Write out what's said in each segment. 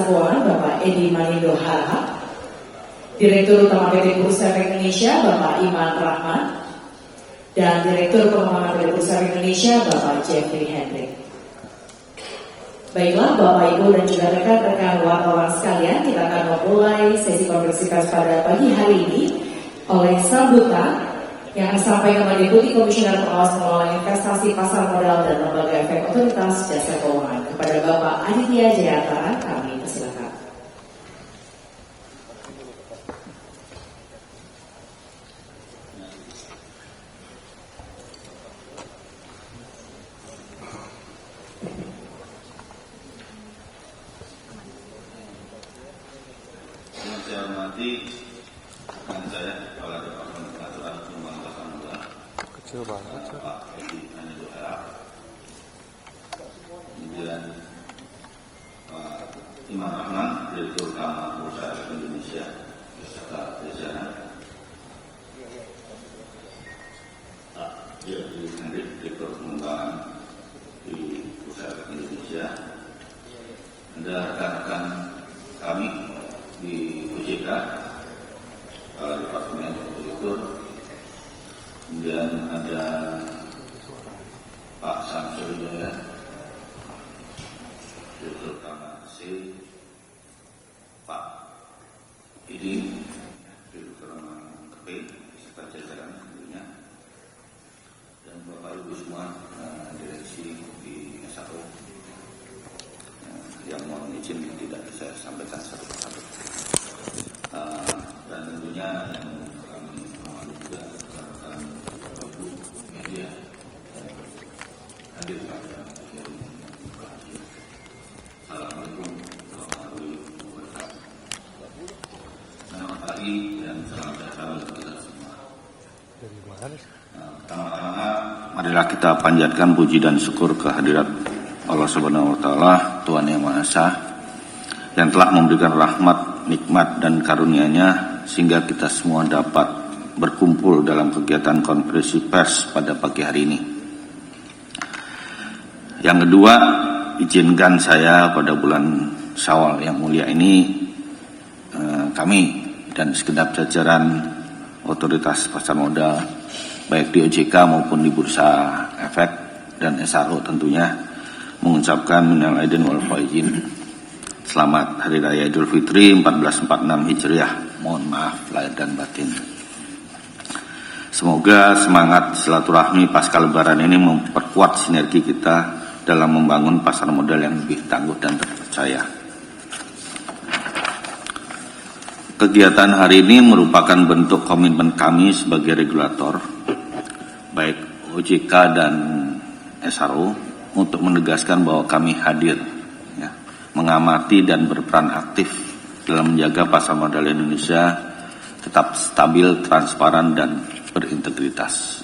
Keuangan Bapak Edi Manindo Harahap, Direktur Utama PT Bursa Efek Indonesia Bapak Iman Rahman, dan Direktur Pengembangan PT Bursa Efek Indonesia Bapak Jeffrey Hendrik. Baiklah Bapak Ibu dan juga rekan-rekan wartawan sekalian, kita akan memulai sesi konferensi pers pada pagi hari ini oleh sambutan yang disampaikan oleh Deputi Komisioner Pengawas Pengelolaan Investasi Pasar Modal dan Lembaga Efek Otoritas Jasa Keuangan kepada Bapak Aditya Jayantara. Kami persilakan. Saya hormati dan saya Kepala Departemen Peraturan Pengembangan Pasar Modal kecil banget Pak Edi Manindo Harahap, kemudian Pak Iman Rahman, Direktur Utama Bursa Efek Indonesia beserta jajaran, Pak Jeffrey Hendrik, Direktur Pengembangan di Bursa Efek Indonesia, ada rekan-rekan kami di OJK, Kepala Departemen Direktur, kemudian ada Pak Samsul Jaya, Direktur Utama C, Pak Idi, Direktur Utama KP, serta jajaran tentunya, dan Bapak Ibu semua direksi di SAO yang mohon izin tidak saya sampaikan satu persatu. Dan tentunya yang kami hormati juga rekan-rekan Ibu media hadir pada hari ini. Assalamualaikum warahmatullahi wabarakatuh. Selamat pagi dan salam sejahtera untuk kita semua. Pertama-tama, marilah kita panjatkan puji dan syukur kehadirat Allah Subhanahu wa Ta'ala, Tuhan Yang Maha Esa, yang telah memberikan rahmat, nikmat dan karunia-Nya sehingga kita semua dapat berkumpul dalam kegiatan konferensi pers pada pagi hari ini. Yang kedua, izinkan saya pada bulan Syawal yang mulia ini, kami dan segenap jajaran otoritas pasar modal baik di OJK maupun di Bursa Efek dan SRO tentunya mengucapkan minal aidin wal faizin. Selamat Hari Raya Idul Fitri 1446 Hijriah. Mohon maaf lahir dan batin. Semoga semangat silaturahmi pasca Lebaran ini memperkuat sinergi kita dalam membangun pasar modal yang lebih tangguh dan terpercaya. Kegiatan hari ini merupakan bentuk komitmen kami sebagai regulator, baik OJK dan SRO, untuk menegaskan bahwa kami hadir, mengamati dan berperan aktif dalam menjaga pasar modal Indonesia tetap stabil, transparan, dan berintegritas.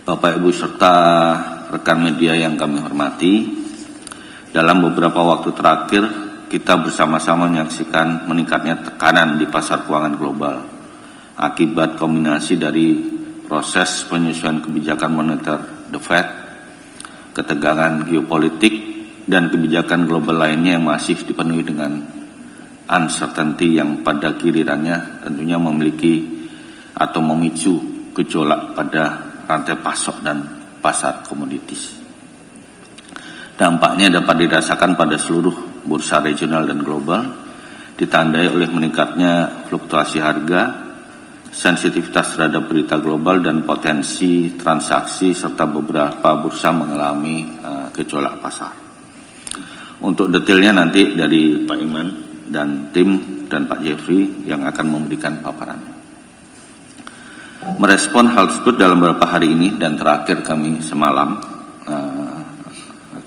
Bapak Ibu serta rekan media yang kami hormati, dalam beberapa waktu terakhir kita bersama-sama menyaksikan meningkatnya tekanan di pasar keuangan global akibat kombinasi dari proses penyesuaian kebijakan moneter The Fed, ketegangan geopolitik, dan kebijakan global lainnya yang masih dipenuhi dengan uncertainty yang pada gilirannya tentunya memiliki atau memicu gejolak pada rantai pasok dan pasar komoditis. Dampaknya dapat dirasakan pada seluruh bursa regional dan global, ditandai oleh meningkatnya fluktuasi harga, sensitivitas terhadap berita global, dan potensi transaksi serta beberapa bursa mengalami gejolak pasar. Untuk detailnya nanti dari Pak Iman dan tim dan Pak Jeffrey yang akan memberikan paparan. Merespon hal tersebut dalam beberapa hari ini dan terakhir kami semalam,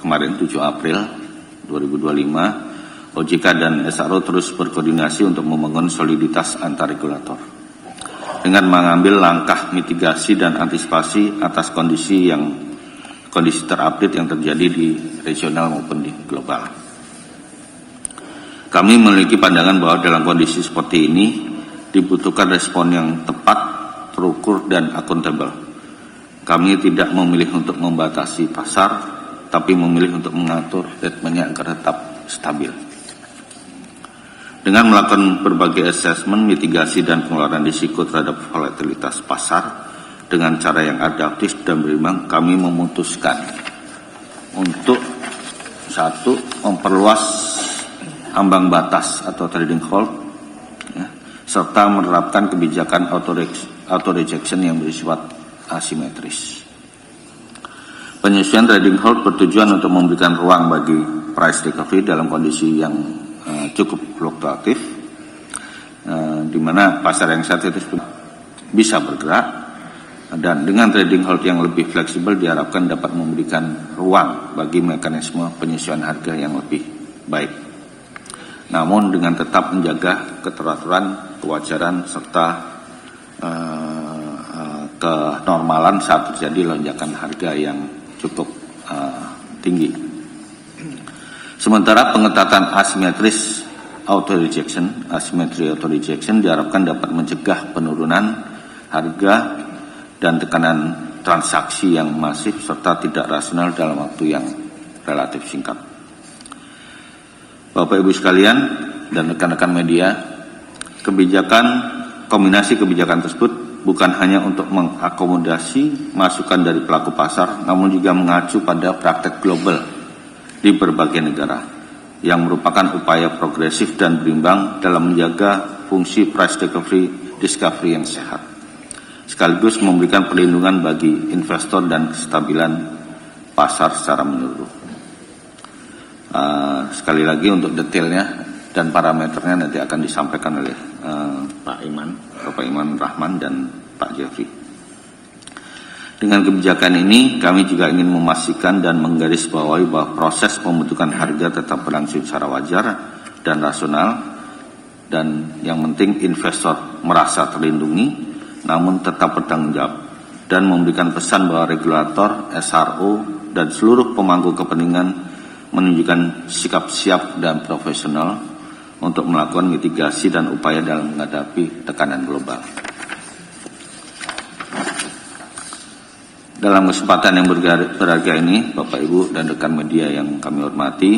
kemarin 7 April 2025, OJK dan SRO terus berkoordinasi untuk membangun soliditas antar regulator dengan mengambil langkah mitigasi dan antisipasi atas kondisi terupdate yang terjadi di regional maupun di global. Kami memiliki pandangan bahwa dalam kondisi seperti ini dibutuhkan respon yang tepat, terukur, dan akuntabel. Kami tidak memilih untuk membatasi pasar, tapi memilih untuk mengatur ritmenya agar tetap stabil. Dengan melakukan berbagai asesmen, mitigasi, dan pengelolaan risiko terhadap volatilitas pasar dengan cara yang adaptif dan berimbang, kami memutuskan untuk satu, memperluas ambang batas atau trading hold, ya, serta menerapkan kebijakan auto rejection yang bersifat asimetris. Penyesuaian trading hold bertujuan untuk memberikan ruang bagi price recovery dalam kondisi yang cukup fluktuatif, di mana pasar yang saat itu bisa bergerak, dan dengan trading hold yang lebih fleksibel diharapkan dapat memberikan ruang bagi mekanisme penyesuaian harga yang lebih baik. Namun dengan tetap menjaga keteraturan, kewajaran, serta kenormalan saat terjadi lonjakan harga yang cukup tinggi. Sementara pengetatan asymmetry auto rejection diharapkan dapat mencegah penurunan harga dan tekanan transaksi yang masif serta tidak rasional dalam waktu yang relatif singkat. Bapak Ibu sekalian dan rekan-rekan media, kombinasi kebijakan tersebut bukan hanya untuk mengakomodasi masukan dari pelaku pasar, namun juga mengacu pada praktek global di berbagai negara, yang merupakan upaya progresif dan berimbang dalam menjaga fungsi price discovery yang sehat, sekaligus memberikan perlindungan bagi investor dan kestabilan pasar secara menyeluruh. Sekali lagi untuk detailnya dan parameternya nanti akan disampaikan oleh Bapak Iman Rahman dan Pak Jeffrey. Dengan kebijakan ini, kami juga ingin memastikan dan menggarisbawahi bahwa proses pembentukan harga tetap berlangsung secara wajar dan rasional, dan yang penting investor merasa terlindungi, namun tetap bertanggung jawab, dan memberikan pesan bahwa regulator, SRO, dan seluruh pemangku kepentingan menunjukkan sikap siap dan profesional untuk melakukan mitigasi dan upaya dalam menghadapi tekanan global. Dalam kesempatan yang berharga ini, Bapak Ibu dan rekan media yang kami hormati,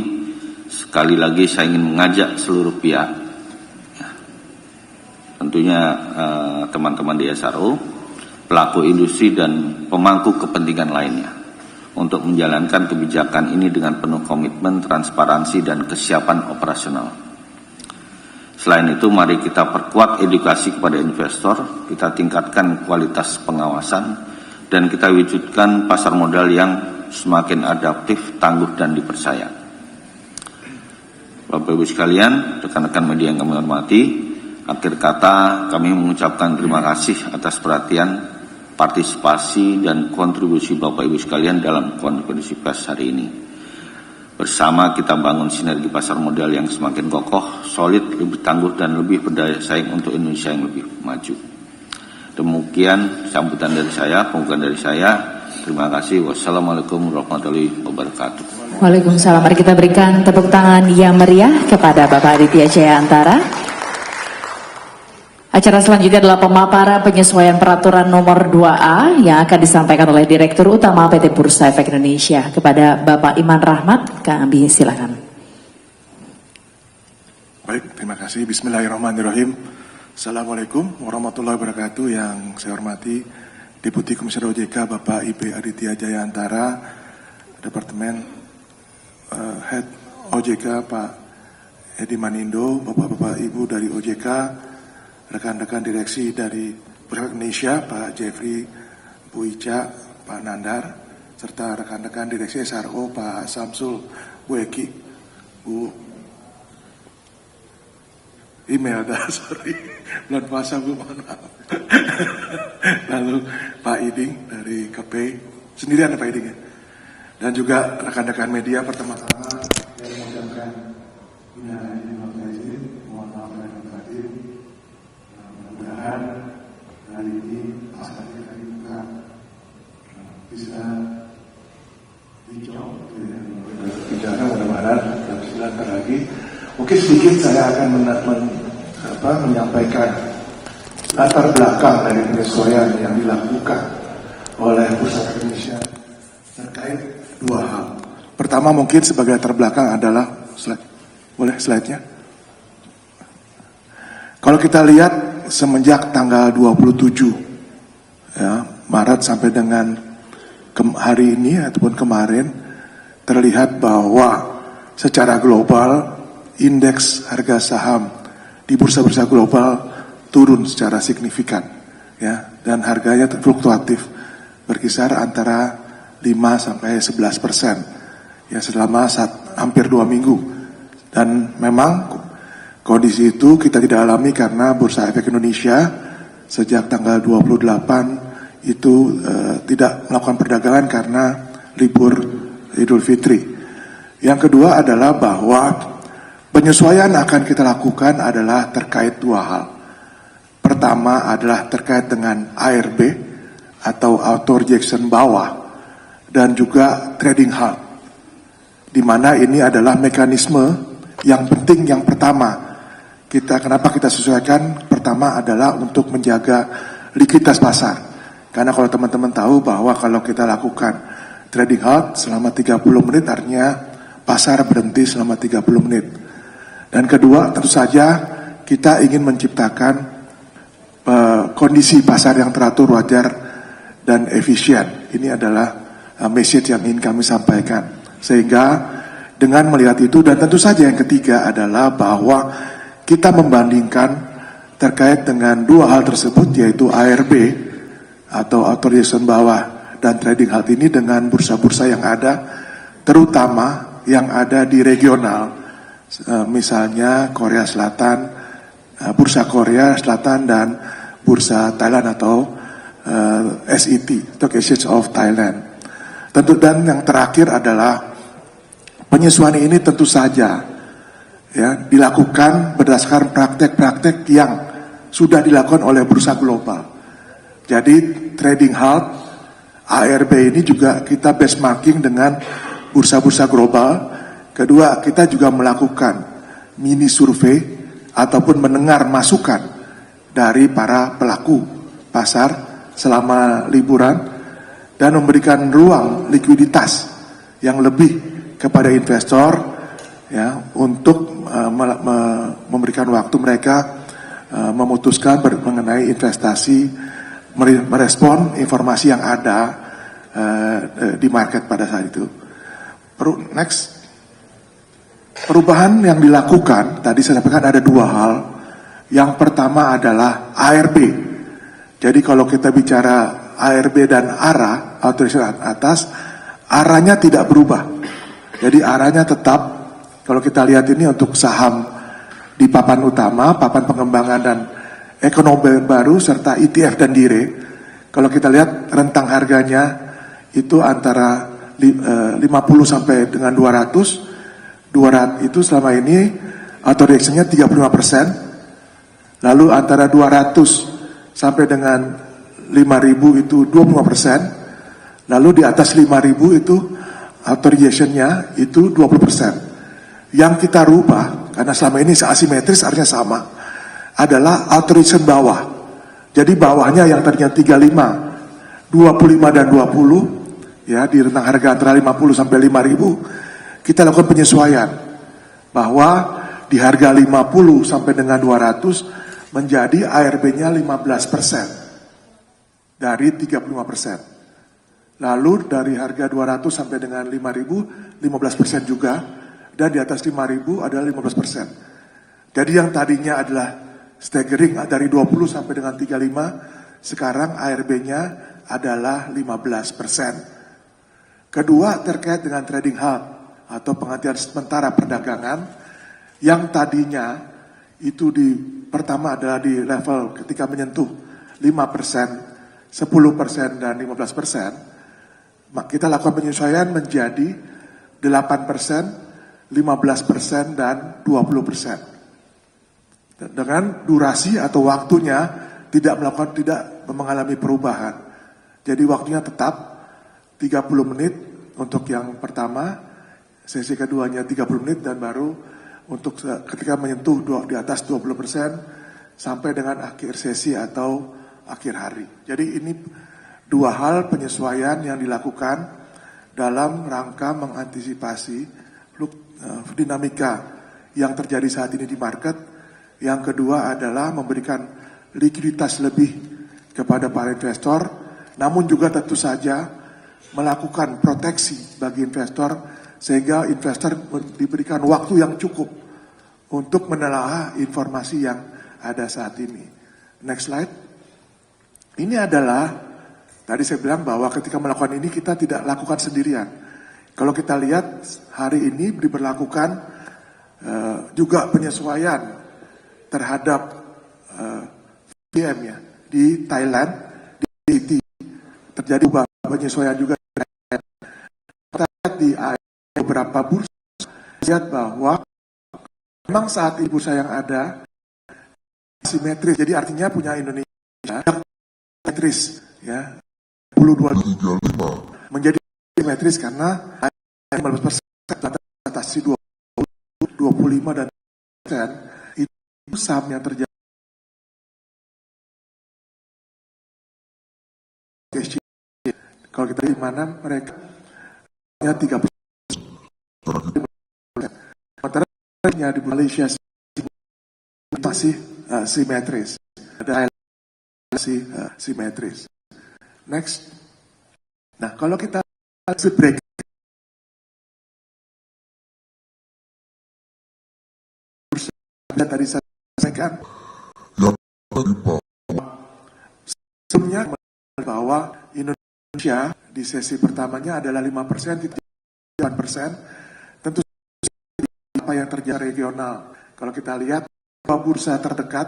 sekali lagi saya ingin mengajak seluruh pihak, tentunya teman-teman di SRO, pelaku industri dan pemangku kepentingan lainnya, untuk menjalankan kebijakan ini dengan penuh komitmen, transparansi, dan kesiapan operasional. Selain itu, mari kita perkuat edukasi kepada investor, kita tingkatkan kualitas pengawasan, dan kita wujudkan pasar modal yang semakin adaptif, tangguh, dan dipercaya. Bapak Ibu sekalian, rekan-rekan media yang kami hormati, akhir kata kami mengucapkan terima kasih atas perhatian, partisipasi, dan kontribusi Bapak Ibu sekalian dalam konferensi pers hari ini. Bersama kita bangun sinergi pasar modal yang semakin kokoh, solid, lebih tangguh, dan lebih berdaya saing untuk Indonesia yang lebih maju. Demikian sambutan dari saya, pembukaan dari saya. Terima kasih. Wassalamualaikum warahmatullahi wabarakatuh. Waalaikumsalam. Mari kita berikan tepuk tangan yang meriah kepada Bapak Aditya Jaya Antara. Acara selanjutnya adalah pemaparan penyesuaian peraturan nomor 2A yang akan disampaikan oleh Direktur Utama PT Bursa Efek Indonesia. Kepada Bapak Iman Rahmat, kami silakan. Baik, terima kasih. Bismillahirrahmanirrahim. Assalamualaikum warahmatullahi wabarakatuh. Yang saya hormati Deputi Komisioner OJK Bapak IP Aditya Jaya Antara, Departemen Head OJK Pak Edi Manindo, Bapak-Bapak Ibu dari OJK, rekan-rekan direksi dari Bursa Indonesia Pak Jeffrey, Bu Ica, Pak Nandar, serta rekan-rekan direksi SRO Pak Samsul, Bu Eki, Bu email sorry, bulan puasa Bu, mohon maaf. Lalu Pak Iding dari KP, sendirian Pak Iding ya. Dan juga rekan-rekan media, pertama-tama yang mengucapkan mohon maaf lahir batin. Mudah-mudahan hari ini pasar kita dibuka bisa hijau, bicara mudah-mudahan dalam sebentar lagi. Mungkin sedikit saya akan menyampaikan latar belakang dari penyesuaian yang dilakukan oleh Bursa Efek Indonesia terkait dua hal. Pertama mungkin sebagai latar belakang adalah boleh slide-nya? Kalau kita lihat semenjak tanggal 27 ya, Maret sampai dengan hari ini ataupun kemarin, terlihat bahwa secara global indeks harga saham di bursa-bursa global turun secara signifikan, ya, dan harganya fluktuatif berkisar antara 5 sampai 11% ya selama hampir 2 minggu. Dan memang kondisi itu kita tidak alami karena Bursa Efek Indonesia sejak tanggal 28 itu tidak melakukan perdagangan karena libur Idul Fitri. Yang kedua adalah bahwa penyesuaian akan kita lakukan adalah terkait dua hal. Pertama adalah terkait dengan ARB atau auto rejection bawah dan juga trading halt, di mana ini adalah mekanisme yang penting. Yang pertama, kenapa kita sesuaikan? Pertama adalah untuk menjaga likuiditas pasar. Karena kalau teman-teman tahu bahwa kalau kita lakukan trading halt selama 30 menit, artinya pasar berhenti selama 30 menit. Dan kedua, tentu saja kita ingin menciptakan kondisi pasar yang teratur, wajar, dan efisien. Ini adalah message yang ingin kami sampaikan. Sehingga dengan melihat itu, dan tentu saja yang ketiga adalah bahwa kita membandingkan terkait dengan dua hal tersebut, yaitu ARB atau authorization bawah dan trading halt ini dengan bursa-bursa yang ada, terutama yang ada di regional, misalnya Korea Selatan, bursa Korea Selatan dan bursa Thailand atau SET, Stock Exchange of Thailand. Tentu, dan yang terakhir adalah penyesuaian ini tentu saja ya dilakukan berdasarkan praktek-praktek yang sudah dilakukan oleh bursa global. Jadi trading halt, ARB ini juga kita benchmarking dengan bursa-bursa global. Kedua, kita juga melakukan mini survei ataupun mendengar masukan dari para pelaku pasar selama liburan dan memberikan ruang likuiditas yang lebih kepada investor ya untuk memberikan waktu mereka memutuskan mengenai investasi, merespon informasi yang ada di market pada saat itu. Next. Perubahan yang dilakukan, tadi saya sampaikan ada dua hal. Yang pertama adalah ARB. Jadi kalau kita bicara ARB dan ARA, authorization atas, arahnya tidak berubah. Jadi arahnya tetap, kalau kita lihat ini untuk saham di papan utama, papan pengembangan dan ekonomi baru, serta ETF dan DIRE, kalau kita lihat rentang harganya itu antara 50 sampai dengan 200 itu selama ini auto reaction-nya 35%, lalu antara 200 sampai dengan 5.000 itu 25%, lalu di atas 5.000 itu auto reaction-nya itu 20%. Yang kita rubah, karena selama ini asimetris artinya sama, adalah auto reaction bawah. Jadi bawahnya yang tadinya 35, 25 dan 20, ya di rentang harga antara 50 sampai 5.000, kita lakukan penyesuaian bahwa di harga 50 sampai dengan 200 menjadi ARB-nya 15% dari 35%. Lalu dari harga 200 sampai dengan 5.000 15% juga, dan di atas 5.000 adalah 15%. Jadi yang tadinya adalah staggering dari 20 sampai dengan 35, sekarang ARB-nya adalah 15%. Kedua, terkait dengan trading halt atau penghentian sementara perdagangan, yang tadinya itu pertama adalah di level ketika menyentuh 5%, 10% dan 15%, kita lakukan penyesuaian menjadi 8%, 15% dan 20%. Dengan durasi atau waktunya tidak mengalami perubahan. Jadi waktunya tetap 30 menit untuk yang pertama, sesi keduanya 30 menit, dan baru untuk ketika menyentuh di atas 20% sampai dengan akhir sesi atau akhir hari. Jadi ini dua hal penyesuaian yang dilakukan dalam rangka mengantisipasi dinamika yang terjadi saat ini di market, Yang kedua adalah memberikan likuiditas lebih kepada para investor, namun juga tentu saja melakukan proteksi bagi investor sehingga investor diberikan waktu yang cukup untuk menelaah informasi yang ada saat ini. Next slide. Ini adalah, tadi saya bilang bahwa ketika melakukan ini kita tidak lakukan sendirian. Kalau kita lihat hari ini diberlakukan juga penyesuaian terhadap PM ya di Thailand, di terjadi penyesuaian juga di beberapa bursa. Lihat bahwa memang saat ini bursa yang ada simetris, jadi artinya punya Indonesia simetris ya 22 menjadi simetris karena 15% batasi 25 dan itu saham yang terjadi kalau kita di mana mereka ya 30% sementara di Malaysia masih simetris, ada simetris. Next. Nah, kalau kita break tadi saya sampaikan sebelumnya bahwa Indonesia di sesi pertamanya adalah 5%, 8%. Tentu apa yang terjadi regional. Kalau kita lihat bursa terdekat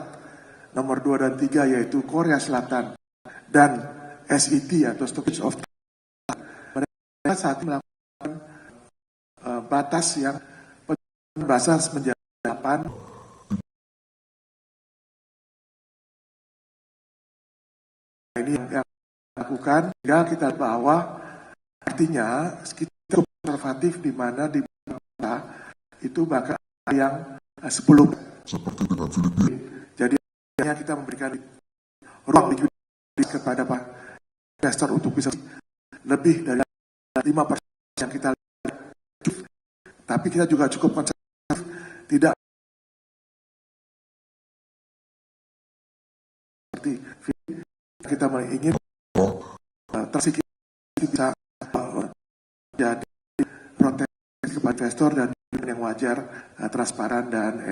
nomor 2 dan 3 yaitu Korea Selatan dan SET atau Stock Exchange of mereka saat ini melakukan batas yang batas menjadi 8. Ini yang lakukan sehingga kita bahwa artinya kita konservatif di mana di kita itu bahkan yang 10 seperti dengan Filipina. Jadi kita memberikan ruang likuiditas kepada Pak investor untuk bisa lebih dari 5% yang kita lihat. Tapi kita juga cukup konservatif, tidak seperti kita ingin tersikir bisa jadi proteksi kepada investor dan yang wajar, transparan dan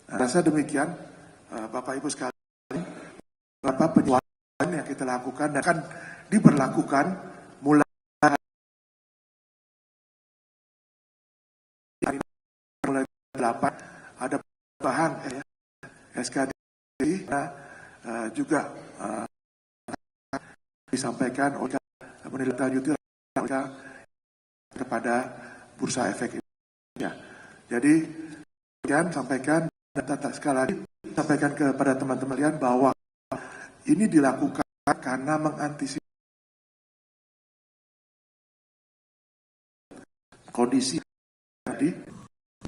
rasa demikian Bapak Ibu sekalian, beberapa penjualan yang kita lakukan dan akan diberlakukan mulai 8 ada bahan SKD juga disampaikan oleh menindaklanjuti kepada Bursa Efek Indonesia. Jadi kemudian sampaikan dan sekali lagi sampaikan kepada teman-teman lihat bahwa ini dilakukan karena mengantisipasi kondisi tadi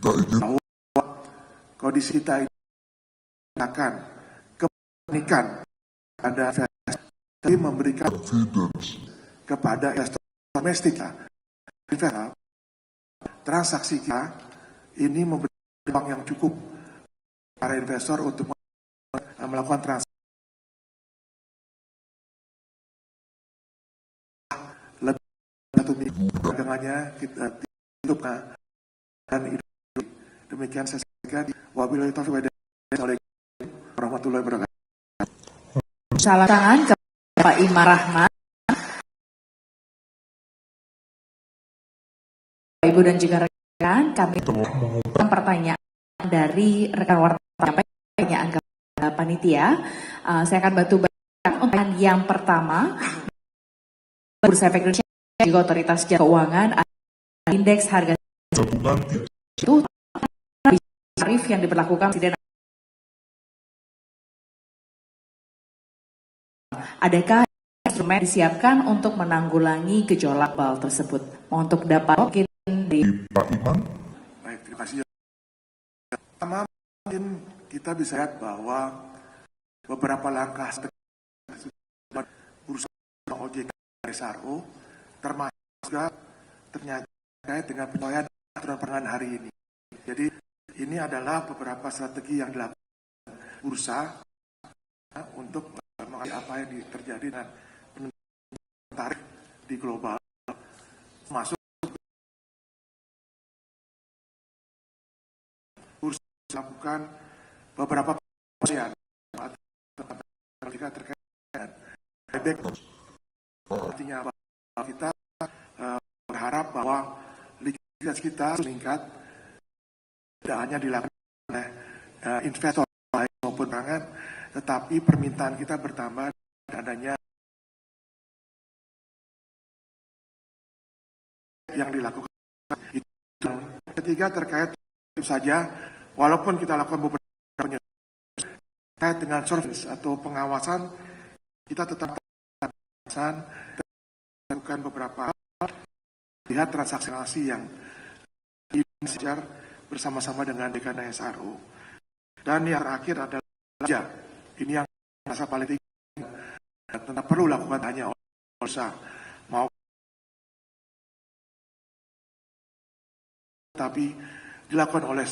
bahwa kondisi kita ini akan kepanikan pada investasi memberikan kepada investor domestik transaksi kita ini memberi ruang yang cukup para investor untuk melakukan transaksi lebih satu minggu dagangannya kita tutup dan itu demikian saya sampaikan. Wabillahi taufiq wal hidayah. Assalamualaikum warahmatullahi wabarakatuh. Salam tangan ke Pak Imar Rahman. Ibu dan juga rekan, kami mengumpulkan pertanyaan dari rekan wartawan pertanyaan ke panitia. Saya akan bantu bacakan untuk yang pertama. Bursa Efek Indonesia juga Otoritas Jasa Keuangan indeks harga itu tarif yang diberlakukan Presiden. Adakah instrumen disiapkan untuk menanggulangi gejolak bal tersebut? Untuk dapat mungkin di Pak Iman. Baik, terima kasih. Pertama, mungkin kita bisa lihat bahwa beberapa langkah bursa OJK SRO termasuk juga ternyata terkait dengan penyesuaian aturan perundangan hari ini. Jadi ini adalah beberapa strategi yang dilakukan bursa untuk mengenai apa yang terjadi dan tarif di global, masuk bursa melakukan beberapa penelitian terkait dengan buyback. Artinya kita berharap bahwa likuiditas kita meningkat, tidak hanya dilakukan oleh investor maupun pangan, tetapi permintaan kita bertambah adanya yang dilakukan. Ketiga terkait itu saja, walaupun kita lakukan beberapa terkait dengan surveillance atau pengawasan, kita tetap melakukan beberapa lihat transaksi yang dikejar bersama-sama dengan Dekan SRO. Dan yang terakhir adalah belanja. Ini yang rasa paling tinggi dan tetap perlu lakukan hanya oleh bursa mau, tapi dilakukan oleh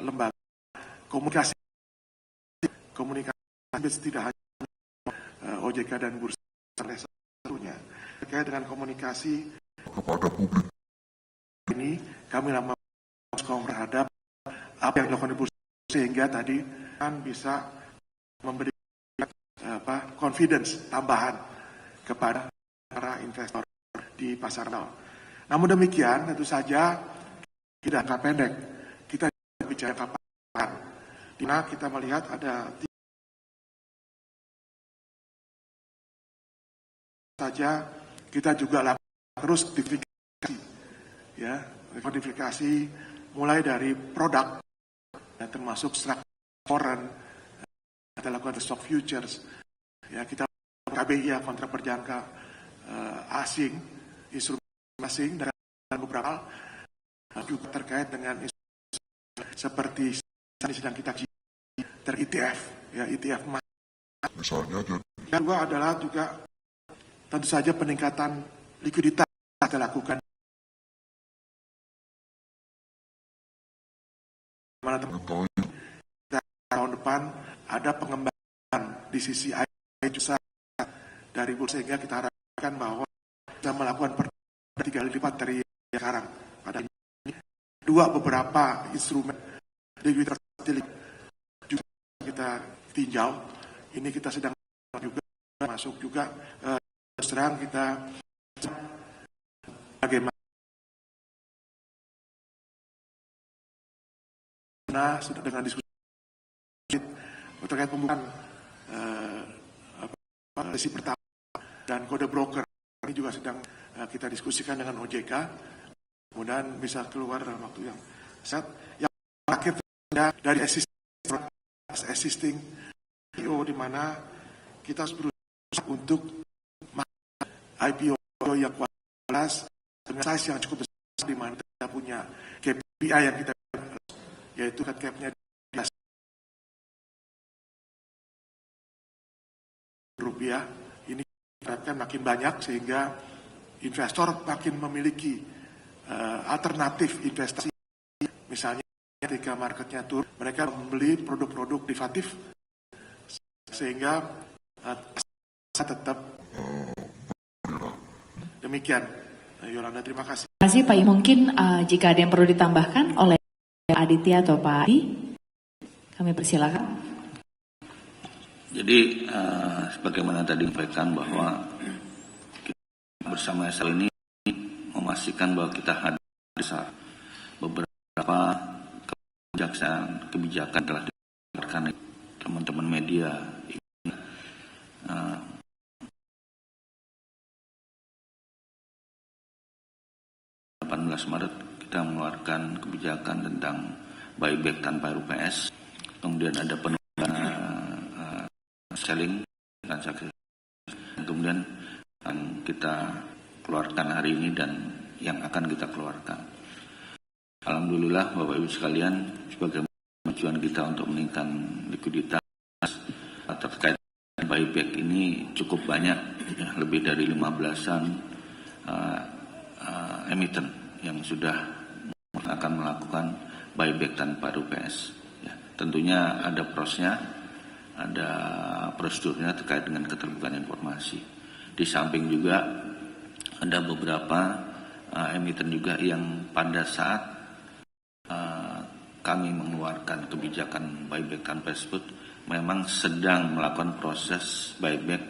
lembaga komunikasi tidak hanya OJK dan bursa satunya. Terkait dengan komunikasi kepada publik ini, kami lama terhadap apa yang dilakukan di bursa, sehingga tadi kan bisa memberi confidence tambahan kepada para investor di pasar modal. Namun demikian, tentu saja tidak jangka pendek, kita bicara kapan, di mana kita melihat ada saja, kita juga lakukan terus kodifikasi, ya, kodifikasi mulai dari produk, ya, termasuk structure foreign, kita lakukan stock futures, ya, kita KBI kontrak berjangka asing, instrumen asing, dan beberapa juga terkait dengan seperti yang sedang kita ter-ETF, ya, ETF misalnya. Yang kedua adalah juga tentu saja peningkatan likuiditas kita lakukan. Tahun depan ada pengembangan di sisi IPO dari bursa, sehingga kita harapkan bahwa kita melakukan 3 kali lipat dari sekarang. Pada ini beberapa instrumen likuiditas juga kita tinjau. Ini kita sedang juga masuk juga serang kita bagaimana sudah dengan diskusi terkait pembukaan sesi pertama dan kode broker ini juga sedang kita diskusikan dengan OJK, kemudian bisa keluar dalam waktu yang saat yang terakhir dari existing IPO, di mana kita harus berusaha untuk IPO yang kualitas dengan size yang cukup besar, di mana kita punya KPI yang kita, yaitu cap-nya rupiah. Ini kita makin banyak sehingga investor makin memiliki alternatif investasi. Misalnya ketika marketnya turun, mereka membeli produk-produk derivatif sehingga tetap. Demikian, Yolanda, terima kasih. Terima kasih Pak. Mungkin jika ada yang perlu ditambahkan oleh Aditya atau Pak Adi, kami persilakan. Jadi sebagaimana tadi disampaikan bahwa kita bersama SL ini memastikan bahwa kita hadir beberapa kebijakan telah dikeluarkan teman-teman media. 18 Maret kita mengeluarkan kebijakan tentang buyback tanpa RUPS, kemudian ada penurunan selling transaksi, kemudian kita keluarkan hari ini dan yang akan kita keluarkan. Alhamdulillah Bapak Ibu sekalian, sebagai tujuan kita untuk meningkatkan likuiditas terkait dengan buyback ini cukup banyak, ya, lebih dari 15-an emiten yang sudah akan melakukan buyback tanpa RUPS. Ya, tentunya ada prosesnya, ada prosedurnya terkait dengan keterbukaan informasi. Di samping juga ada beberapa emiten juga yang pada saat kami mengeluarkan kebijakan buyback tanpa tersebut memang sedang melakukan proses buyback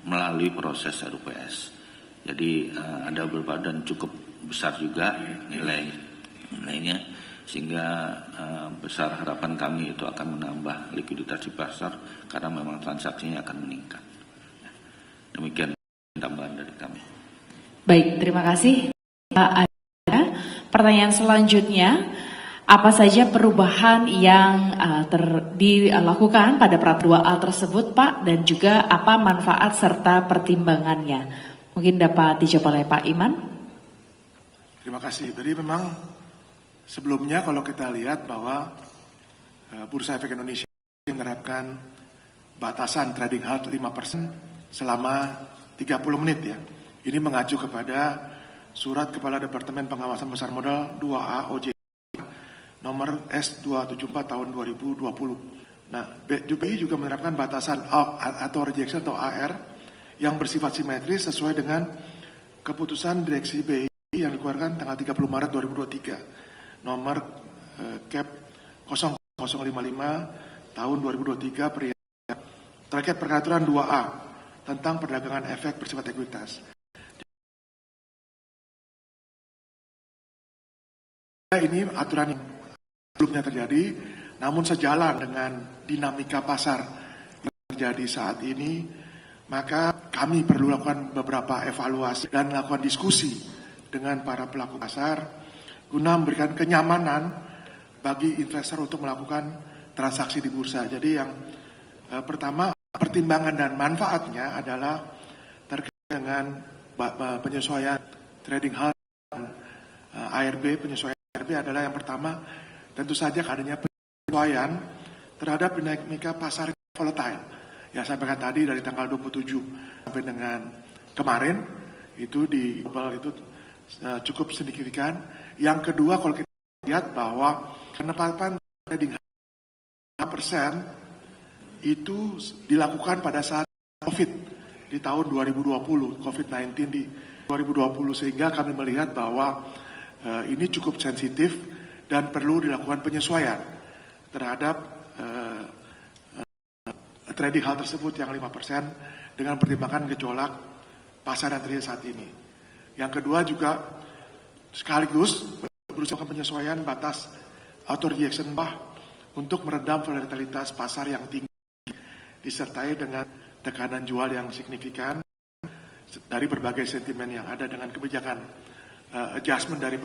melalui proses RUPS. Jadi ada beberapa dan cukup besar juga nilainya, sehingga besar harapan kami itu akan menambah likuiditas di pasar karena memang transaksinya akan meningkat. Demikian tambahan dari kami. Baik, terima kasih. Ada pertanyaan selanjutnya, apa saja perubahan yang dilakukan pada Prat 2A tersebut, Pak, dan juga apa manfaat serta pertimbangannya? Mungkin dapat dijawab oleh Pak Iman. Terima kasih. Jadi memang sebelumnya kalau kita lihat bahwa Bursa Efek Indonesia menerapkan batasan trading halt 5% selama 30 menit ya. Ini mengacu kepada Surat Kepala Departemen Pengawasan Pasar Modal 2A OJK nomor S274 tahun 2020. Nah, BI juga menerapkan batasan atau rejection atau AR yang bersifat simetris sesuai dengan keputusan Direksi BI yang dikeluarkan tanggal 30 Maret 2023 nomor Cap 0055 tahun 2023 terkait peraturan 2A tentang perdagangan efek bersifat ekuitas. Ini aturan yang sebelumnya terjadi, namun sejalan dengan dinamika pasar yang terjadi saat ini, maka kami perlu lakukan beberapa evaluasi dan melakukan diskusi dengan para pelaku pasar guna memberikan kenyamanan bagi investor untuk melakukan transaksi di bursa. Jadi yang pertama, pertimbangan dan manfaatnya adalah terkait dengan penyesuaian trading halt dan ARB. Penyesuaian ARB adalah yang pertama, tentu saja adanya penyesuaian terhadap dinamika pasar volatile. Ya, saya sampaikan tadi dari tanggal 27 sampai dengan kemarin itu di global itu cukup signifikan. Yang kedua, kalau kita lihat bahwa penetapan trading 5% itu dilakukan pada saat COVID di tahun 2020, COVID-19 di 2020, sehingga kami melihat bahwa ini cukup sensitif dan perlu dilakukan penyesuaian terhadap trading hal tersebut yang 5% dengan pertimbangan gejolak pasar yang terjadi saat ini. Yang kedua juga sekaligus berusaha penyesuaian batas auto rejection untuk meredam volatilitas pasar yang tinggi disertai dengan tekanan jual yang signifikan dari berbagai sentimen yang ada. Dengan kebijakan adjustment dari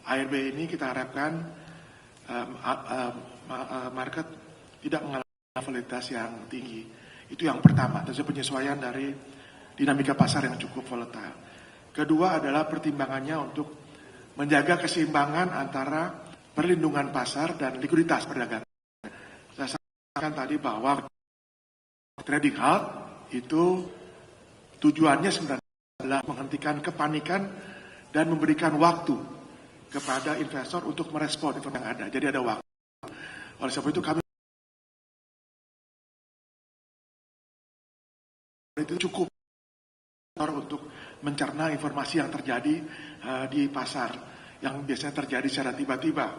ARB ini kita harapkan market tidak mengalami volatilitas yang tinggi. Itu yang pertama, tentu penyesuaian dari dinamika pasar yang cukup volatile. Kedua adalah pertimbangannya untuk menjaga keseimbangan antara perlindungan pasar dan likuiditas perdagangan. Saya sampaikan tadi bahwa trading halt itu tujuannya sebenarnya adalah menghentikan kepanikan dan memberikan waktu kepada investor untuk merespon informasi yang ada. Jadi ada waktu. Oleh sebab itu kami itu cukup untuk mencerna informasi yang terjadi di pasar yang biasanya terjadi secara tiba-tiba.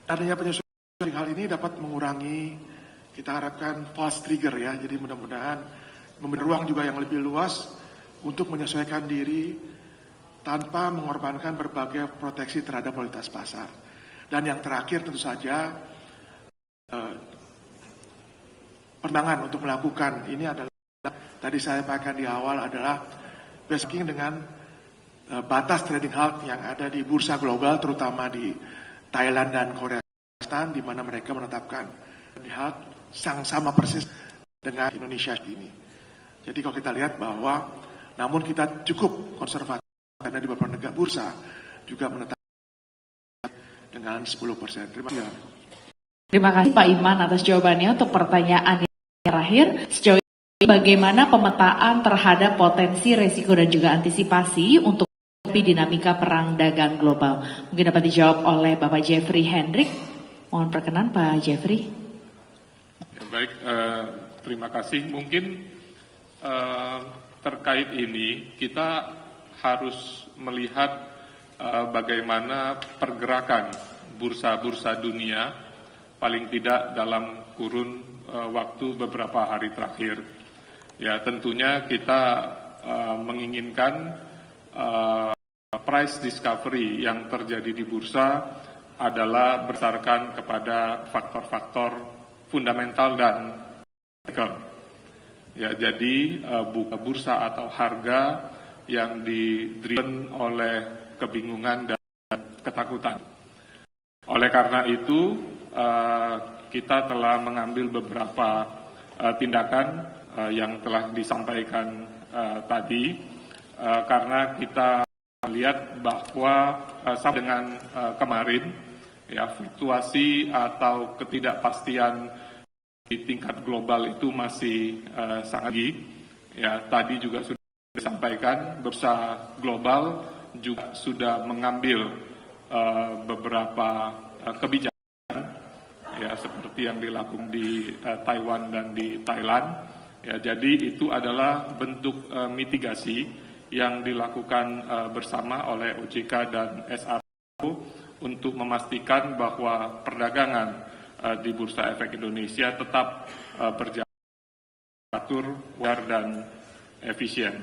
Adanya penyesuaian hal ini dapat mengurangi, kita harapkan false trigger ya. Jadi mudah-mudahan memberi ruang juga yang lebih luas untuk menyesuaikan diri tanpa mengorbankan berbagai proteksi terhadap kualitas pasar. Dan yang terakhir tentu saja pertimbangan untuk melakukan ini adalah tadi saya sampaikan di awal adalah basing dengan batas trading halt yang ada di bursa global terutama di Thailand dan Korea Selatan, di mana mereka menetapkan trading halt sama persis dengan Indonesia ini. Jadi kalau kita lihat bahwa namun kita cukup konservatif karena di beberapa negara bursa juga menetapkan dengan 10%. Terima kasih. Terima kasih Pak Iman atas jawabannya. Untuk pertanyaan yang terakhir, sejauh ini bagaimana pemetaan terhadap potensi resiko dan juga antisipasi untuk dinamika perang dagang global. Mungkin dapat dijawab oleh Bapak Jeffrey Hendrik. Mohon perkenan Pak Jeffrey. Ya, baik, terima kasih. Mungkin terkait ini kita harus melihat bagaimana pergerakan bursa-bursa dunia paling tidak dalam kurun waktu beberapa hari terakhir. Ya, tentunya kita menginginkan price discovery yang terjadi di bursa adalah berdasarkan kepada faktor-faktor fundamental dan teknikal. Ya, jadi bursa atau harga yang di-driven oleh kebingungan dan ketakutan. Oleh karena itu, kita telah mengambil beberapa tindakan yang telah disampaikan tadi. Karena kita melihat bahwa sama dengan kemarin, ya, fluktuasi atau ketidakpastian di tingkat global itu masih sangat tinggi. Ya, tadi juga sudah disampaikan, bursa global juga sudah mengambil beberapa kebijakan, ya, seperti yang dilakukan di Taiwan dan di Thailand. Ya, jadi itu adalah bentuk mitigasi yang dilakukan bersama oleh OJK dan SRO untuk memastikan bahwa perdagangan di Bursa Efek Indonesia tetap berjalan teratur, wajar, dan efisien.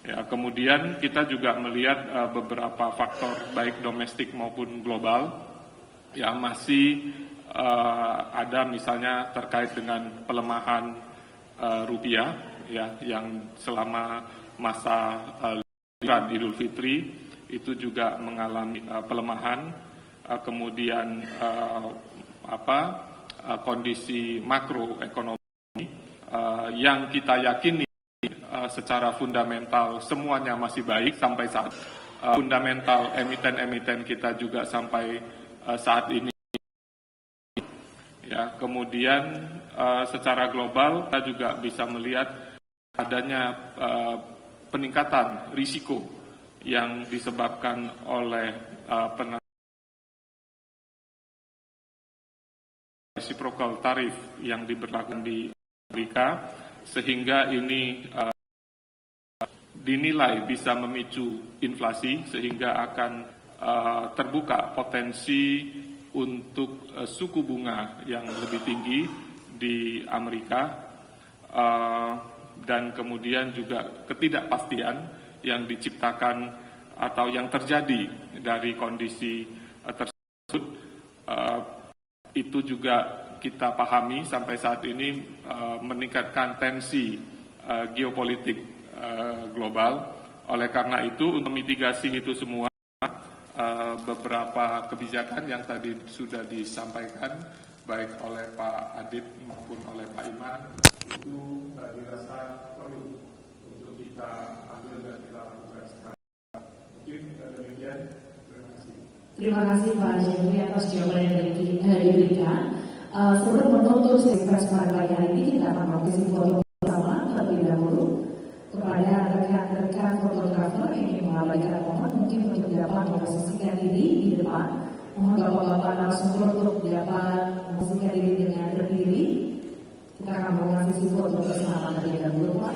Ya, kemudian kita juga melihat beberapa faktor baik domestik maupun global yang masih ada, misalnya terkait dengan pelemahan rupiah, ya, yang selama masa Idul Fitri itu juga mengalami pelemahan, kemudian kondisi makroekonomi yang kita yakini secara fundamental semuanya masih baik sampai saat fundamental emiten-emiten kita juga sampai saat ini. Ya, kemudian secara global kita juga bisa melihat adanya peningkatan risiko yang disebabkan oleh reciprocal tarif yang diberlakukan di Amerika, sehingga ini dinilai bisa memicu inflasi, sehingga akan terbuka potensi untuk suku bunga yang lebih tinggi di Amerika, dan kemudian juga ketidakpastian yang diciptakan atau yang terjadi dari kondisi tersebut, itu juga kita pahami sampai saat ini meningkatkan tensi geopolitik global. Oleh karena itu, untuk mitigasi itu semua, beberapa kebijakan yang tadi sudah disampaikan baik oleh Pak Adib maupun oleh Pak Iman itu dirasa perlu untuk kita ambil dan kita lakukan sekarang. Mungkin demikian. Terima kasih. Terima kasih Pak Jeffrey atas jawaban yang diberikan. Sebelum menutup sesi pada pagi hari ini, kita akan melakukan foto bersama terlebih dahulu kepada rekan-rekan fotografer yang ingin mengabadikan momen mungkin untuk dapat memposisikan diri di depan. Mohon bapak-bapak narasumber untuk dapat memposisikan diri dengan berdiri. Kita akan melakukan sesi foto bersama terlebih dahulu, Pak.